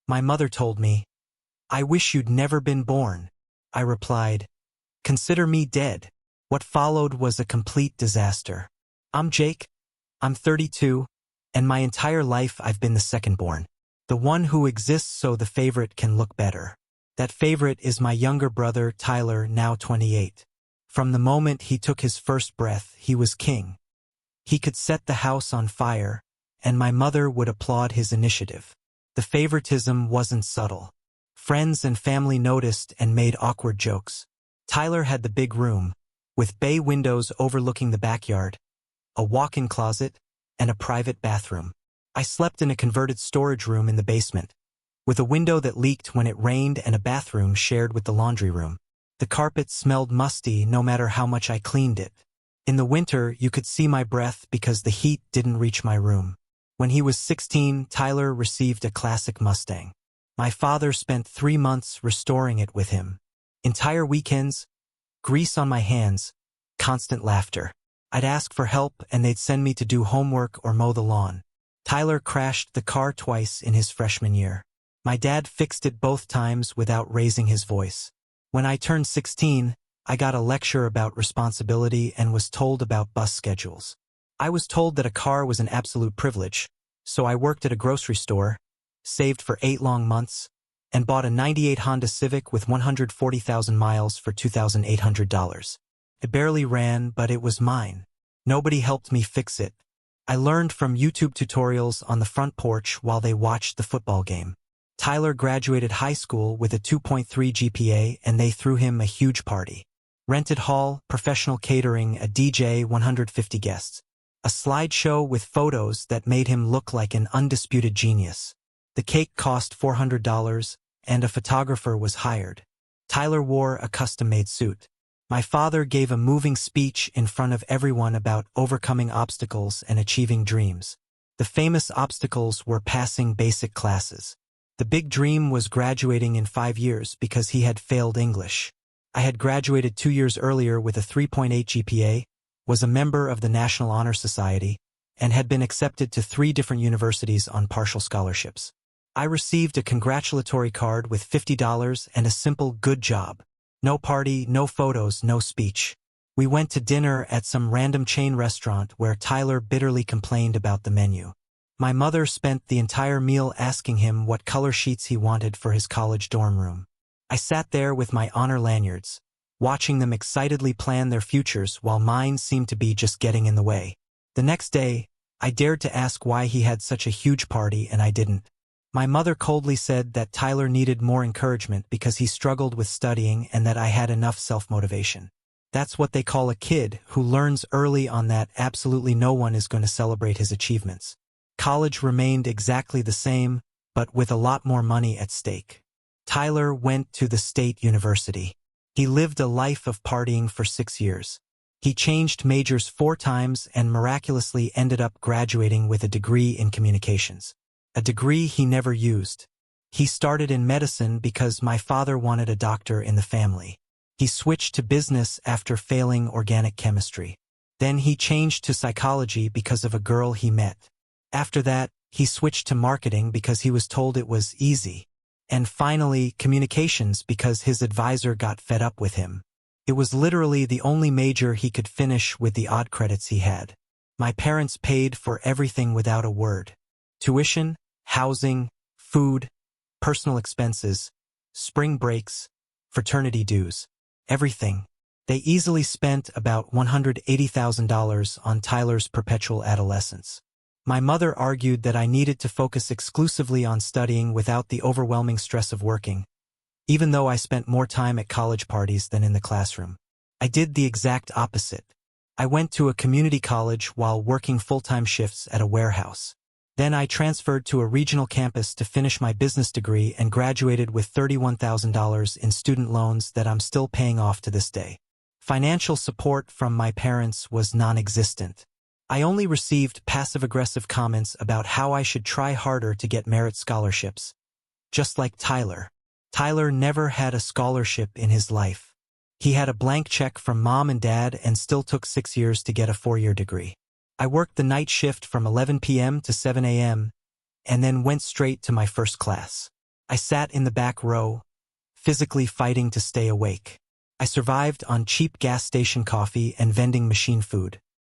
My mother told me, "I wish you'd never been born." I replied, "Consider me dead." What followed was a complete disaster. I'm Jake, I'm 32, and my entire life I've been the second-born. The one who exists so the favorite can look better. That favorite is my younger brother, Tyler, now 28. From the moment he took his first breath, he was king. He could set the house on fire, and my mother would applaud his initiative. The favoritism wasn't subtle. Friends and family noticed and made awkward jokes. Tyler had the big room, with bay windows overlooking the backyard, a walk-in closet, and a private bathroom. I slept in a converted storage room in the basement, with a window that leaked when it rained and a bathroom shared with the laundry room. The carpet smelled musty no matter how much I cleaned it. In the winter, you could see my breath because the heat didn't reach my room. When he was 16, Tyler received a classic Mustang. My father spent 3 months restoring it with him. Entire weekends, grease on my hands, constant laughter. I'd ask for help and they'd send me to do homework or mow the lawn. Tyler crashed the car twice in his freshman year. My dad fixed it both times without raising his voice. When I turned 16, I got a lecture about responsibility and was told about bus schedules. I was told that a car was an absolute privilege, so I worked at a grocery store, saved for 8 long months, and bought a '98 Honda Civic with 140,000 miles for $2,800. It barely ran, but it was mine. Nobody helped me fix it. I learned from YouTube tutorials on the front porch while they watched the football game. Tyler graduated high school with a 2.3 GPA and they threw him a huge party. Rented hall, professional catering, a DJ, 150 guests. A slideshow with photos that made him look like an undisputed genius. The cake cost $400 and a photographer was hired. Tyler wore a custom-made suit. My father gave a moving speech in front of everyone about overcoming obstacles and achieving dreams. The famous obstacles were passing basic classes. The big dream was graduating in 5 years because he had failed English. I had graduated 2 years earlier with a 3.8 GPA, was a member of the National Honor Society, and had been accepted to 3 different universities on partial scholarships. I received a congratulatory card with $50 and a simple "good job." No party, no photos, no speech. We went to dinner at some random chain restaurant where Tyler bitterly complained about the menu. My mother spent the entire meal asking him what color sheets he wanted for his college dorm room. I sat there with my honor lanyards, watching them excitedly plan their futures while mine seemed to be just getting in the way. The next day, I dared to ask why he had such a huge party and I didn't. My mother coldly said that Tyler needed more encouragement because he struggled with studying and that I had enough self-motivation. That's what they call a kid who learns early on that absolutely no one is going to celebrate his achievements. College remained exactly the same, but with a lot more money at stake. Tyler went to the state university. He lived a life of partying for 6 years. He changed majors 4 times and miraculously ended up graduating with a degree in communications. A degree he never used. He started in medicine because my father wanted a doctor in the family. He switched to business after failing organic chemistry. Then he changed to psychology because of a girl he met. After that, he switched to marketing because he was told it was easy. And finally, communications because his advisor got fed up with him. It was literally the only major he could finish with the odd credits he had. My parents paid for everything without a word. Tuition, housing, food, personal expenses, spring breaks, fraternity dues, everything. They easily spent about $180,000 on Tyler's perpetual adolescence. My mother argued that I needed to focus exclusively on studying without the overwhelming stress of working, even though I spent more time at college parties than in the classroom. I did the exact opposite. I went to a community college while working full-time shifts at a warehouse. Then I transferred to a regional campus to finish my business degree and graduated with $31,000 in student loans that I'm still paying off to this day. Financial support from my parents was non-existent. I only received passive-aggressive comments about how I should try harder to get merit scholarships. Just like Tyler. Tyler never had a scholarship in his life. He had a blank check from mom and dad and still took 6 years to get a 4-year degree. I worked the night shift from 11 p.m. to 7 a.m. and then went straight to my first class. I sat in the back row, physically fighting to stay awake. I survived on cheap gas station coffee and vending machine food.